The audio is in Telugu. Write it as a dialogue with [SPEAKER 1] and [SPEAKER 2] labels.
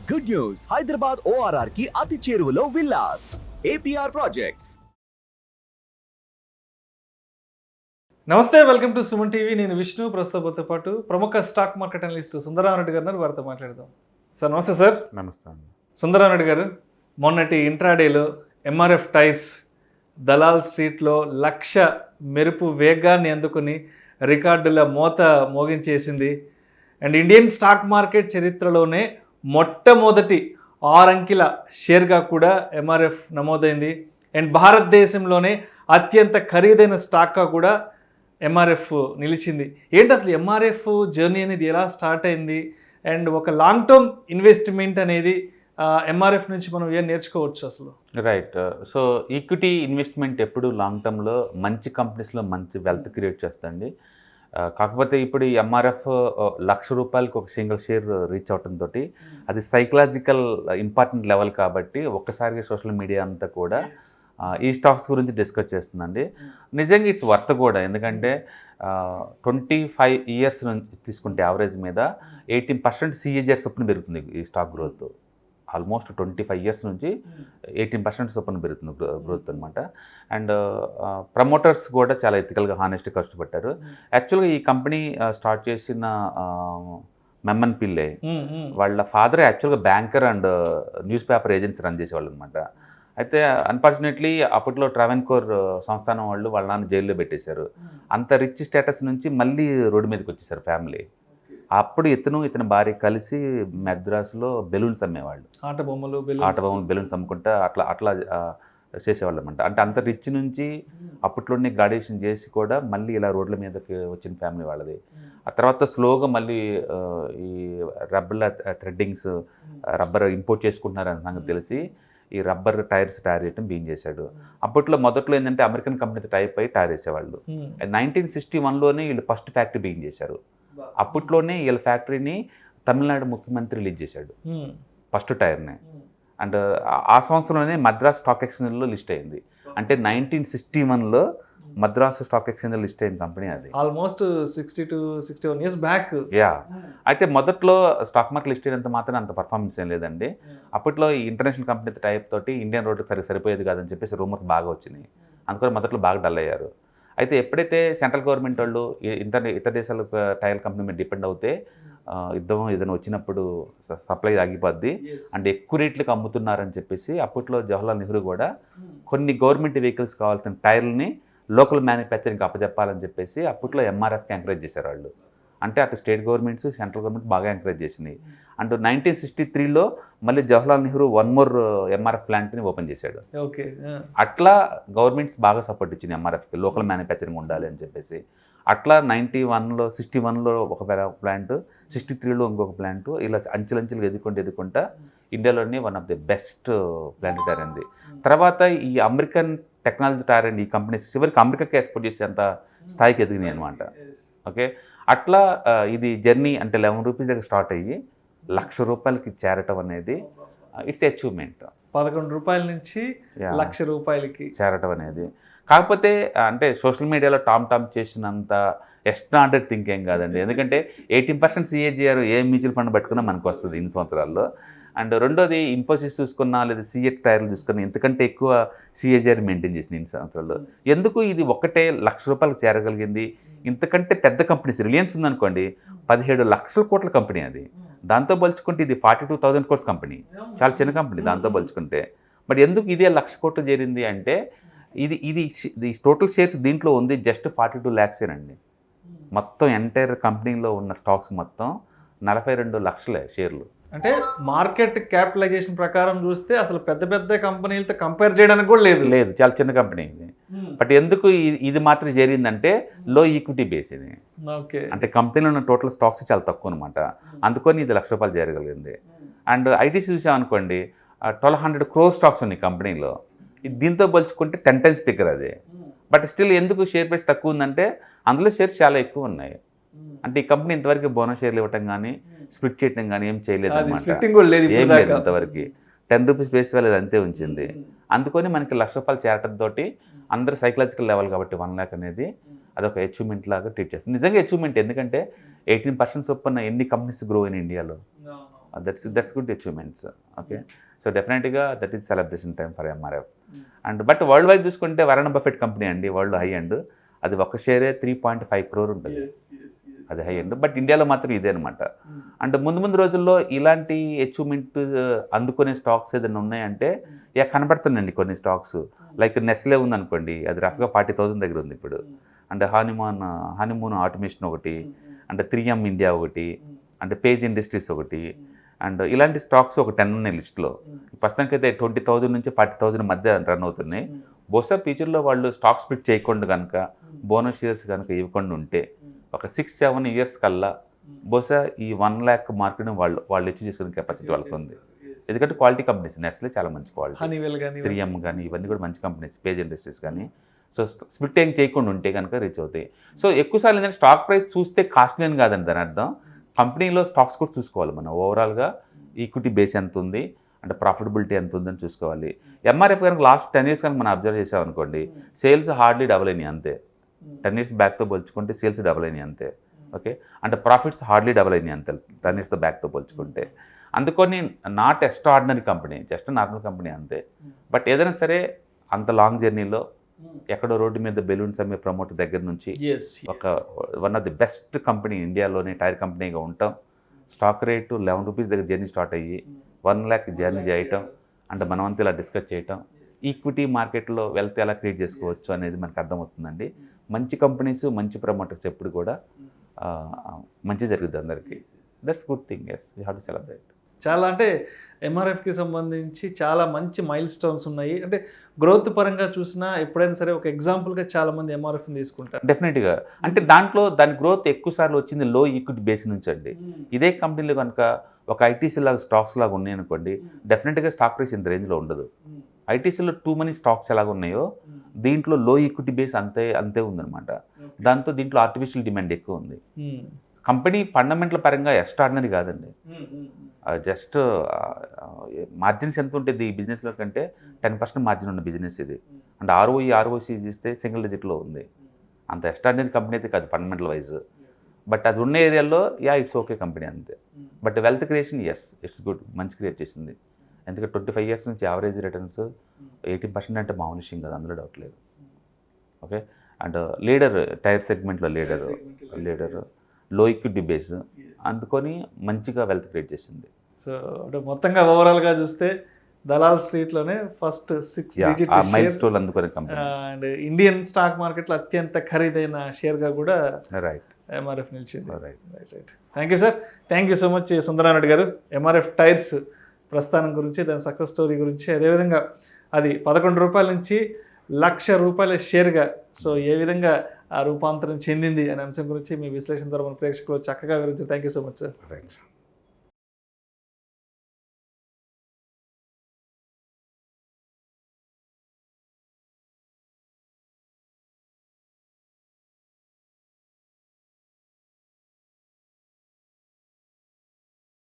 [SPEAKER 1] గుడ్ న్యూస్, హైదరాబాద్ ORR కి అతి చేరువలో విల్లాస్ APR ప్రాజెక్ట్స్.
[SPEAKER 2] నమస్తే, వెల్కమ్ టు సుమన్ టీవీ. నేను విష్ణు. ప్రస్తుతంతో పాటు ప్రముఖ స్టాక్ మార్కెట్ అనలిస్ట్ సుందరరామరెడ్డి గారు వారితో మాట్లాడదాం. సార్ నమస్తే. సార్
[SPEAKER 3] నమస్తే అండి.
[SPEAKER 2] సుందరరామరెడ్డి గారు, మొన్నటి ఇంట్రాడేలో MRF టైర్స్ దలాల్ స్ట్రీట్లో 1,00,000 మెరుపు వేగాన్ని అందుకుని రికార్డుల మోత మోగించేసింది. అండ్ ఇండియన్ స్టాక్ మార్కెట్ చరిత్రలోనే మొట్టమొదటి 6 అంకెల షేర్గా కూడా MRF నమోదైంది. అండ్ భారతదేశంలోనే అత్యంత ఖరీదైన స్టాక్గా కూడా MRF నిలిచింది. ఏంటి అసలు MRF జర్నీ అనేది ఎలా స్టార్ట్ అయింది? అండ్ ఒక లాంగ్ టర్మ్ ఇన్వెస్ట్మెంట్ అనేది MRF నుంచి మనం ఏం నేర్చుకోవచ్చు అసలు?
[SPEAKER 3] రైట్. సో ఈక్విటీ ఇన్వెస్ట్మెంట్ ఎప్పుడు లాంగ్ టర్మ్లో మంచి కంపెనీస్లో మంచి వెల్త్ క్రియేట్ చేస్తుంది. కాకపోతే ఇప్పుడు ఈ MRF ₹1,00,000 ఒక సింగిల్ షేర్ రీచ్ అవడంతో అది సైకలాజికల్ ఇంపార్టెంట్ లెవెల్ కాబట్టి ఒక్కసారిగా సోషల్ మీడియా అంతా కూడా ఈ స్టాక్స్ గురించి డిస్కస్ చేస్తుందండి. నిజంగా ఇట్స్ వర్త్ కూడా. ఎందుకంటే 25 ఇయర్స్ నుంచి తీసుకుంటే యావరేజ్ మీద 18% CAGR చొప్పున పెరుగుతుంది ఈ స్టాక్ గ్రోత్. ఆల్మోస్ట్ 25 ఇయర్స్ నుంచి 18% చొప్పున పెరుగుతుంది గ్రోత్ అనమాట. అండ్ ప్రమోటర్స్ కూడా చాలా ఎథికల్గా హానెస్ట్గా కష్టపడ్డారు. యాక్చువల్గా ఈ కంపెనీ స్టార్ట్ చేసిన మెమ్మన్ పిల్లే వాళ్ళ ఫాదర్ యాక్చువల్గా banker and news paper agency run చేసేవాళ్ళు అనమాట. అయితే అన్ఫార్చునేట్లీ అప్పట్లో ట్రావెన్కోర్ సంస్థానం వాళ్ళు వాళ్ళ నాన్న జైల్లో పెట్టేశారు. అంత రిచ్ స్టేటస్ నుంచి మళ్ళీ రోడ్డు మీదకి వచ్చేసారు ఫ్యామిలీ. అప్పుడు ఇతని భార్య కలిసి మద్రాసులో బెలూన్స్ అమ్మేవాళ్ళు. ఆట బొమ్మలు బెలూన్స్ అమ్ముకుంటా అట్లా చేసేవాళ్ళు అనమాట. అంటే అంత రిచ్ నుంచి అప్పట్లోనే గ్రాడ్యుయేషన్ చేసి కూడా మళ్ళీ ఇలా రోడ్ల మీదకి వచ్చిన ఫ్యామిలీ వాళ్ళది. ఆ తర్వాత స్లోగా మళ్ళీ ఈ రబ్బర్ల థ్రెడ్డింగ్స్ రబ్బర్ ఇంపోర్ట్ చేసుకుంటున్నారని సంగతి తెలిసి ఈ రబ్బర్ టైర్స్ తయారు చేయడం బిగిన్ చేశాడు. మొదట్లో ఏంటంటే అమెరికన్ కంపెనీతో టైప్ అయ్యి తయారు చేసేవాళ్ళు. 1961లోనే వీళ్ళు ఫస్ట్ ఫ్యాక్టరీ బిగిన్ చేశారు. అప్పట్లోనే వీళ్ళ ఫ్యాక్టరీని తమిళనాడు ముఖ్యమంత్రి రిలీజ్ చేశాడు ఫస్ట్ టైర్ని. అండ్ ఆ సంవత్సరంలోనే మద్రాస్ స్టాక్ ఎక్స్చేంజ్లో లిస్ట్ అయింది. అంటే 1961లో మద్రాసు స్టాక్ ఎక్స్చేంజ్లో లిస్ట్ అయిన కంపెనీ అది.
[SPEAKER 2] Almost 60 to 61 years back.
[SPEAKER 3] Yeah. అయితే మొదట్లో స్టాక్ మార్కెట్ లిస్ట్ అయినంత మాత్రం అంత పర్ఫార్మెన్స్ ఏం లేదండి. అప్పట్లో ఈ ఇంటర్నేషనల్ కంపెనీ టైప్ తోటి ఇండియన్ రోడ్డు సరిపోయేది కాదని చెప్పేసి రూమర్స్ బాగా వచ్చినాయి. అందుకని మొదట్లో బాగా డల్ అయ్యారు. అయితే ఎప్పుడైతే సెంట్రల్ గవర్నమెంట్ వాళ్ళు ఇతర దేశాల టైర్ కంపెనీ మీద డిపెండ్ అవుతే ఏదైనా వచ్చినప్పుడు సప్లై ఆగిపోద్ది అంటే ఎక్కువ రేట్లకు అమ్ముతున్నారని చెప్పేసి అప్పట్లో జవహర్లాల్ నెహ్రూ కూడా కొన్ని గవర్నమెంట్ వెహికల్స్ కావాల్సిన టైర్లని లోకల్ మ్యానుఫ్యాక్చరింగ్ అప్పచెప్పాలని చెప్పేసి అప్పట్లో MRFకి ఎంకరేజ్ చేశారు వాళ్ళు. అంటే అటు స్టేట్ గవర్నమెంట్స్ సెంట్రల్ గవర్నమెంట్ బాగా ఎంకరేజ్ చేసినాయి. అండ్ 1963లో మళ్ళీ Jawaharlal Nehru one more MRF ప్లాంట్ని ఓపెన్ చేశాడు.
[SPEAKER 2] ఓకే.
[SPEAKER 3] అట్లా గవర్నమెంట్స్ బాగా సపోర్ట్ ఇచ్చింది MRFకి, లోకల్ మ్యానుఫ్యాక్చరింగ్ ఉండాలి అని చెప్పేసి. అట్లా 61లో ఒక ప్లాంట్, 63లో ఇంకొక ప్లాంట్, ఇలా అంచెలంచెలుగా ఎదుర్కొంటా ఇండియాలోనే one of the best plant tyre అయింది. తర్వాత ఈ అమెరికన్ టెక్నాలజీ టైర్ అండ్ ఈ కంపెనీస్ చివరికి అమెరికాకి ఎక్స్పోర్ట్ చేసేంత స్థాయికి ఎదిగినాయి అనమాట. ఓకే. అట్లా ఇది జర్నీ అంటే ₹11 దగ్గర స్టార్ట్ అయ్యి ₹1,00,000కి చేరటం అనేది ఇట్స్ అచీవ్మెంట్.
[SPEAKER 2] ₹11 నుంచి ₹1,00,000కి చేరటం
[SPEAKER 3] అనేది. కాకపోతే అంటే సోషల్ మీడియాలో టామ్ చేసినంత ఎక్స్ట్రాఆర్డినరీ థింక్ ఏం కాదండి. ఎందుకంటే 18% CAGR ఏ మ్యూచువల్ ఫండ్ పట్టుకున్నా మనకు వస్తుంది ఇన్ని సంవత్సరాల్లో. అండ్ రెండోది ఇన్ఫోసిస్ చూసుకున్నా లేదా సిఎట్ టైర్లు చూసుకున్నా ఇంతకంటే ఎక్కువ CAGR మెయింటైన్ చేసిన ఇన్ని సంవత్సరాల్లో. ఎందుకు ఇది ఒక్కటే ₹1,00,000 చేరగలిగింది? ఇంతకంటే పెద్ద కంపెనీస్ రిలయన్స్ ఉందనుకోండి, 17 లక్షల కోట్ల కంపెనీ అది. దాంతో పోల్చుకుంటే ఇది 42,000 crores కంపెనీ, చాలా చిన్న కంపెనీ దాంతో పోల్చుకుంటే. బట్ ఎందుకు ఇదే 1,00,000 కోట్లు చేరింది అంటే ఇది టోటల్ షేర్స్ దీంట్లో ఉంది జస్ట్ 42 lakhs అండి. మొత్తం ఎంటైర్ కంపెనీలో ఉన్న స్టాక్స్ మొత్తం 42 లక్షలే షేర్లు.
[SPEAKER 2] అంటే మార్కెట్ క్యాపిటలైజేషన్ ప్రకారం చూస్తే అసలు పెద్ద పెద్ద కంపెనీలతో కంపేర్ చేయడానికి కూడా లేదు,
[SPEAKER 3] చాలా చిన్న కంపెనీ ఇది. బట్ ఎందుకు ఇది మాత్రం చేరిందంటే లో ఈక్విటీ బేస్ ఇది.
[SPEAKER 2] ఓకే. అంటే
[SPEAKER 3] కంపెనీలో ఉన్న టోటల్ స్టాక్స్ చాలా తక్కువ అనమాట. అందుకని ఇది ₹1,00,000 చేరగలిగింది. అండ్ ఐటీసీ చూసామనుకోండి, 1,200 crore స్టాక్స్ ఉన్నాయి కంపెనీలో. దీంతో పోల్చుకుంటే 10 times బిగ్గర్ అది. బట్ స్టిల్ ఎందుకు షేర్ ప్రైస్ తక్కువ ఉందంటే అందులో షేర్స్ చాలా ఎక్కువ ఉన్నాయి. అంటే ఈ కంపెనీ ఇంతవరకు బోనస్ షేర్లు ఇవ్వటం కానీ స్ప్లిట్ చేయడం కానీ ఏం చేయలేదు అనమాట. ఏం లేదు ఇంతవరకు. ₹10 బేస్ వాల్యూ అంతే ఉంచింది. అందుకని మనకి ₹1,00,000 చేరటంతో అందరూ సైకలాజికల్ లెవెల్ కాబట్టి 1 lakh అనేది అదొక అచీవ్మెంట్ లాగా ట్రీట్ చేస్తుంది. నిజంగా అచీవ్మెంట్, ఎందుకంటే 18% చొప్పున ఎన్ని కంపెనీస్ గ్రో అయిన ఇండియాలో that's good achievements. Okay, so డెఫినెట్గా that is celebration time for MRF. And but world wide చూసుకుంటే వరన్ బఫెట్ కంపెనీ అండి, వరల్డ్ హై అండ్, అది ఒక షేరే 3.5 crore ఉంటుంది, అది హై అండ్. బట్ ఇండియాలో మాత్రం ఇదే అనమాట. అంటే ముందు రోజుల్లో ఇలాంటి అచీవ్మెంట్ అందుకునే స్టాక్స్ ఏదైనా ఉన్నాయంటే కనబడుతుందండి కొన్ని స్టాక్స్. లైక్ నెస్లే ఉందనుకోండి, అది రఫ్గా 40,000 దగ్గర ఉంది ఇప్పుడు. అంటే హనీమూన్ ఆటోమేషన్ ఒకటి, అంటే 3M ఇండియా ఒకటి, అంటే పేజ్ ఇండస్ట్రీస్ ఒకటి, అండ్ ఇలాంటి స్టాక్స్ ఒక 10 ఉన్నాయి లిస్ట్లో. ప్రస్తుతానికి అయితే 20,000 నుంచి 40,000 మధ్య రన్ అవుతున్నాయి. బహుశా ఫ్యూచర్లో వాళ్ళు స్టాక్ స్ప్లిట్ చేయకుండా కనుక, బోనస్ షేర్స్ కనుక ఇవ్వకుండా ఉంటే ఒక 6-7 years కల్లా బహుశా ఈ 1 lakh మార్కెట్ని వాళ్ళు అచీవ్ చేసుకునే కెపాసిటీ వాళ్ళకి ఉంది. ఎందుకంటే క్వాలిటీ కంపెనీస్, నెస్లే చాలా మంచి క్వాలిటీ, 3M కానీ ఇవన్నీ కూడా మంచి కంపెనీస్, పేజ్ ఇండస్ట్రీస్ కానీ. సో స్ప్లిట్ ఏం చేయకుండా ఉంటే కనుక రీచ్ అవుతాయి. సో ఎక్కువసార్లు ఏంటంటే స్టాక్ ప్రైస్ చూస్తే కాస్ట్లీ అని కాదండి దాని అర్థం. కంపెనీలో స్టాక్స్ కూడా చూసుకోవాలి మనం, ఓవరాల్గా ఈక్విటీ బేస్ ఎంత ఉంది, అంటే ప్రాఫిటబిలిటీ ఎంత ఉందని చూసుకోవాలి. ఎంఆర్ఎఫ్ కనుక లాస్ట్ 10 years కనుక మనం అబ్జర్వ్ చేసామనుకోండి, సేల్స్ హార్డ్లీ డబుల్ అయినాయి అంతే. 10 years బ్యాక్తో పోల్చుకుంటే సేల్స్ డబుల్ అయినాయి అంతే. ఓకే, అంటే ప్రాఫిట్స్ హార్డ్లీ డబుల్ అయినాయి అంతే 10 years బ్యాక్తో పోల్చుకుంటే. అందుకని not extraordinary company, just normal company అంతే. బట్ ఏదైనా సరే అంత లాంగ్ జర్నీలో ఎక్కడో రోడ్డు మీద బెలూన్స్ అమ్మే ప్రమోటర్ దగ్గర నుంచి ఒక one of the best company ఇండియాలోనే టైర్ కంపెనీగా ఉంటాం. స్టాక్ రేటు 11 rupees దగ్గర జర్నీ స్టార్ట్ అయ్యి 1 lakh జర్నీ చేయటం, అంటే మనమంతా ఇలా డిస్కస్ చేయటం, ఈక్విటీ మార్కెట్లో వెల్త్ ఎలా క్రియేట్ చేసుకోవచ్చు అనేది మనకు అర్థమవుతుందండి. మంచి కంపెనీస్, మంచి ప్రమోటర్స్ ఎప్పుడు కూడా మంచి జరుగుతుంది అందరికీ. That's good thing. Yes, you have to celebrate.
[SPEAKER 2] చాలా అంటే ఎంఆర్ఎఫ్కి సంబంధించి చాలా మంచి మైల్ స్టోన్స్ ఉన్నాయి. అంటే గ్రోత్ పరంగా చూసినా ఎప్పుడైనా సరే ఒక ఎగ్జాంపుల్గా చాలామంది ఎంఆర్ఎఫ్ని తీసుకుంటారు.
[SPEAKER 3] డెఫినెట్గా, అంటే దాని గ్రోత్ ఎక్కువ సార్లు వచ్చింది లో ఈక్విటీ బేస్ నుంచి అండి. ఇదే కంపెనీలో కనుక ఒక ఐటీసీ లాగా స్టాక్స్ లాగా ఉన్నాయనుకోండి, డెఫినెట్గా స్టాక్ ప్రైస్ ఇంత రేంజ్లో ఉండదు. ఐటీసీలో టూ మనీ స్టాక్స్ ఎలాగ ఉన్నాయో దీంట్లో లో ఈక్విటీ బేస్ అంతే ఉందన్నమాట. దాంతో దీంట్లో ఆర్టిఫిషియల్ డిమాండ్ ఎక్కువ ఉంది. కంపెనీ ఫండమెంటల్ పరంగా ఎక్స్ట్రాడినరీ కాదండి. జస్ట్ మార్జిన్స్ ఎంత ఉంటుంది ఈ బిజినెస్లో కంటే 10% మార్జిన్ ఉన్న బిజినెస్ ఇది. అండ్ ఆర్ఓసి చూస్తే సింగిల్ డిజిట్లో ఉంది. అంత ఎక్స్ట్రాడినరీ కంపెనీ అయితే కాదు ఫండమెంటల్ వైజ్. బట్ అది ఉన్న ఏరియాలో ఇట్స్ ఓకే కంపెనీ అంతే. But wealth creation it's good, మంచి క్రియేట్ చేసింది. ఎందుకంటే 25 years నుంచి యావరేజ్ రిటర్న్స్ 18% అంటే మామూలు విషయం కదా, అందులో డౌట్ లేదు. ఓకే, అండ్ లీడర్ టైర్ సెగ్మెంట్లో లీడర్ లో ఈక్విటీ బేస్ అందుకొని మంచిగా వెల్త్ క్రియేట్ చేసింది.
[SPEAKER 2] సో అంటే మొత్తంగా ఓవరాల్గా చూస్తే Dalal స్ట్రీట్లోనే first 6 digit
[SPEAKER 3] mile stone అందుకునే కంపెనీ
[SPEAKER 2] అండ్ ఇండియన్ స్టాక్ మార్కెట్లో అత్యంత ఖరీదైన షేర్గా కూడా
[SPEAKER 3] రైట్
[SPEAKER 2] ఎంఆర్ఎఫ్ నిలిచింది. Right. Thank you sir, thank you so much Sundara Reddy గారు. ఎంఆర్ఎఫ్ టైర్స్ ప్రస్థానం గురించి, దాని సక్సెస్ స్టోరీ గురించి, అదేవిధంగా అది 11 రూపాయల నుంచి ₹1,00,000 షేర్గా సో ఏ విధంగా ఆ రూపాంతరం చెందింది అనే అంశం గురించి మీ విశ్లేషణ ద్వారా మన ప్రేక్షకులు చక్కగా వివరించారు. Thank you so much sir.
[SPEAKER 3] Right.